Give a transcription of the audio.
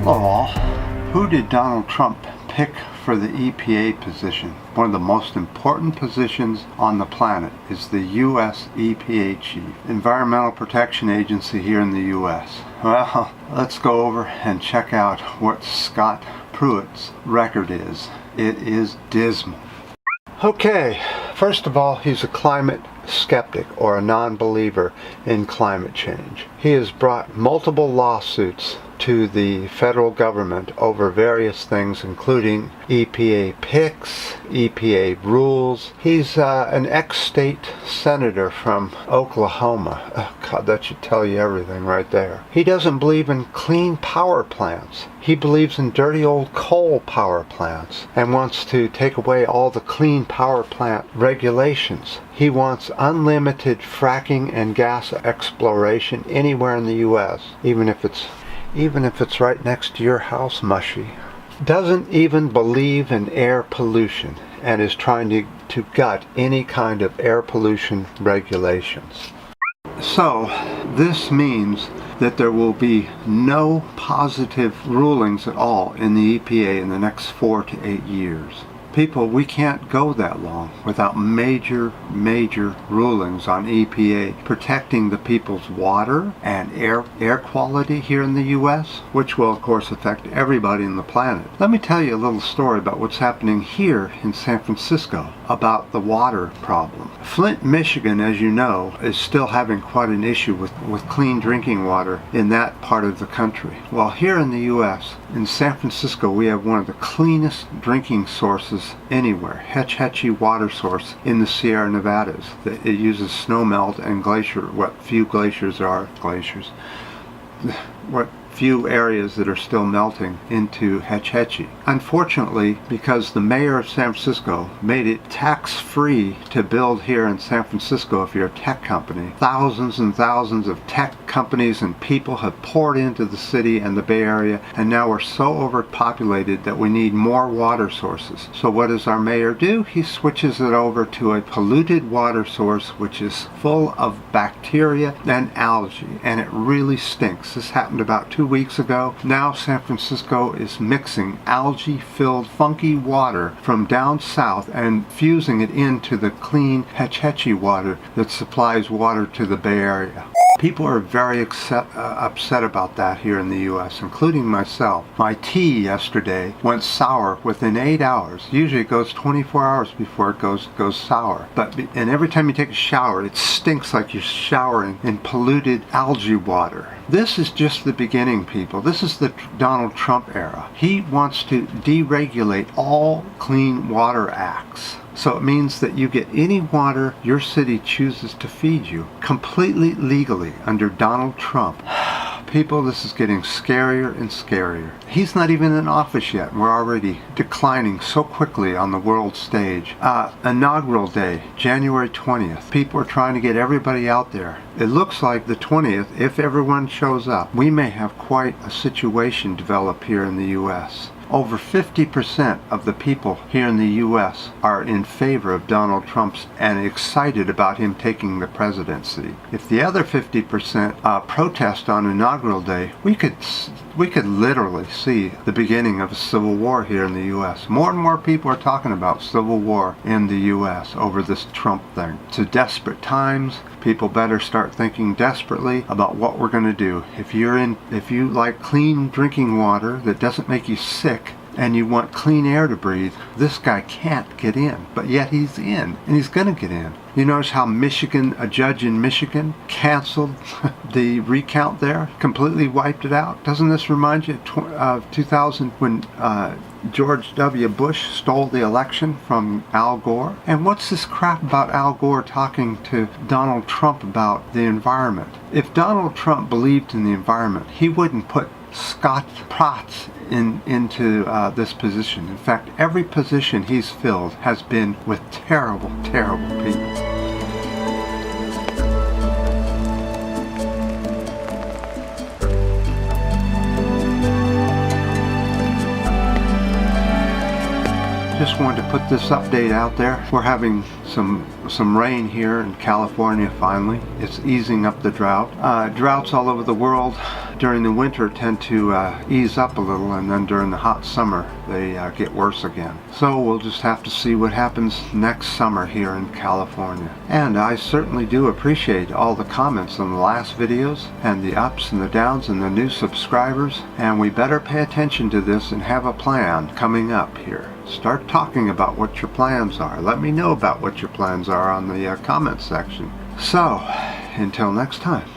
Hello all. Who did Donald Trump pick for the EPA position? One of the most important positions on the planet is the U.S. EPA chief, Environmental Protection Agency here in the U.S. Well, let's go over and check out what Scott Pruitt's record is. It is dismal. Okay, first of all, he's a climate skeptic or a non-believer in climate change. He has brought multiple lawsuits to the federal government over various things, including EPA picks, EPA rules. He's an ex-state senator from Oklahoma. Oh, God, that should tell you everything right there. He doesn't believe in clean power plants. He believes in dirty old coal power plants and wants to take away all the clean power plant regulations. He wants unlimited fracking and gas exploration anywhere in the U.S., even if it's right next to your house, mushy. Doesn't even believe in air pollution and is trying to gut any kind of air pollution regulations. So this means that there will be no positive rulings at all in the EPA in the next 4 to 8 years. People, we can't go that long without major rulings on EPA protecting the people's water and air quality here in the U.S., which will of course affect everybody on the planet. Let me tell you a little story about what's happening here in San Francisco about the water problem. Flint, Michigan, as you know, is still having quite an issue with clean drinking water in that part of the country. Well, here in the U.S., in San Francisco, we have one of the cleanest drinking sources anywhere, Hetch Hetchy water source in the Sierra Nevadas. It uses snowmelt and glacier, what few glaciers are, what few areas that are still melting into Hetch Hetchy. Unfortunately, because the mayor of San Francisco made it tax-free to build here in San Francisco if you're a tech company, thousands and thousands of tech companies and people have poured into the city and the Bay Area, and now we're so overpopulated that we need more water sources. So what does our mayor do? He switches it over to a polluted water source which is full of bacteria and algae, and it really stinks. This happened about 2 weeks ago. Now San Francisco is mixing algae-filled funky water from down south and fusing it into the clean Hetch Hetchy water that supplies water to the Bay Area. People are very upset about that here in the U.S., including myself. My tea yesterday went sour within 8 hours. Usually it goes 24 hours before it goes sour. And every time you take a shower, it stinks like you're showering in polluted algae water. This is just the beginning, people. This is the Donald Trump era. He wants to deregulate all clean water acts. So it means that you get any water your city chooses to feed you, completely legally under Donald Trump. People, this is getting scarier and scarier. He's not even in office yet. We're already declining so quickly on the world stage. Inaugural day, January 20th. People are trying to get everybody out there. It looks like the 20th, if everyone shows up, we may have quite a situation develop here in the U.S. Over 50% of the people here in the U.S. are in favor of Donald Trump and excited about him taking the presidency. If the other 50% protest on inaugural day, we could literally see the beginning of a civil war here in the U.S. More and more people are talking about civil war in the U.S. over this Trump thing. It's a desperate times. People better start thinking desperately about what we're going to do. If you like clean drinking water that doesn't make you sick and you want clean air to breathe, this guy can't get in, but yet he's in, and he's going to get in. You notice how a judge in Michigan canceled the recount there, completely wiped it out? Doesn't this remind you of 2000 when George W. Bush stole the election from Al Gore? And what's this crap about Al Gore talking to Donald Trump about the environment? If Donald Trump believed in the environment, he wouldn't put Scott Pruitt into this position. In fact, every position he's filled has been with terrible, terrible people. Just wanted to put this update out there. We're having some rain here in California finally. It's easing up the drought. Droughts all over the world during the winter tend to ease up a little, and then during the hot summer they get worse again. So we'll just have to see what happens next summer here in California. And I certainly do appreciate all the comments on the last videos, and the ups and the downs and the new subscribers, and we better pay attention to this and have a plan coming up here. Start talking about what your plans are. Let me know about what your plans are on the comment section. So, until next time.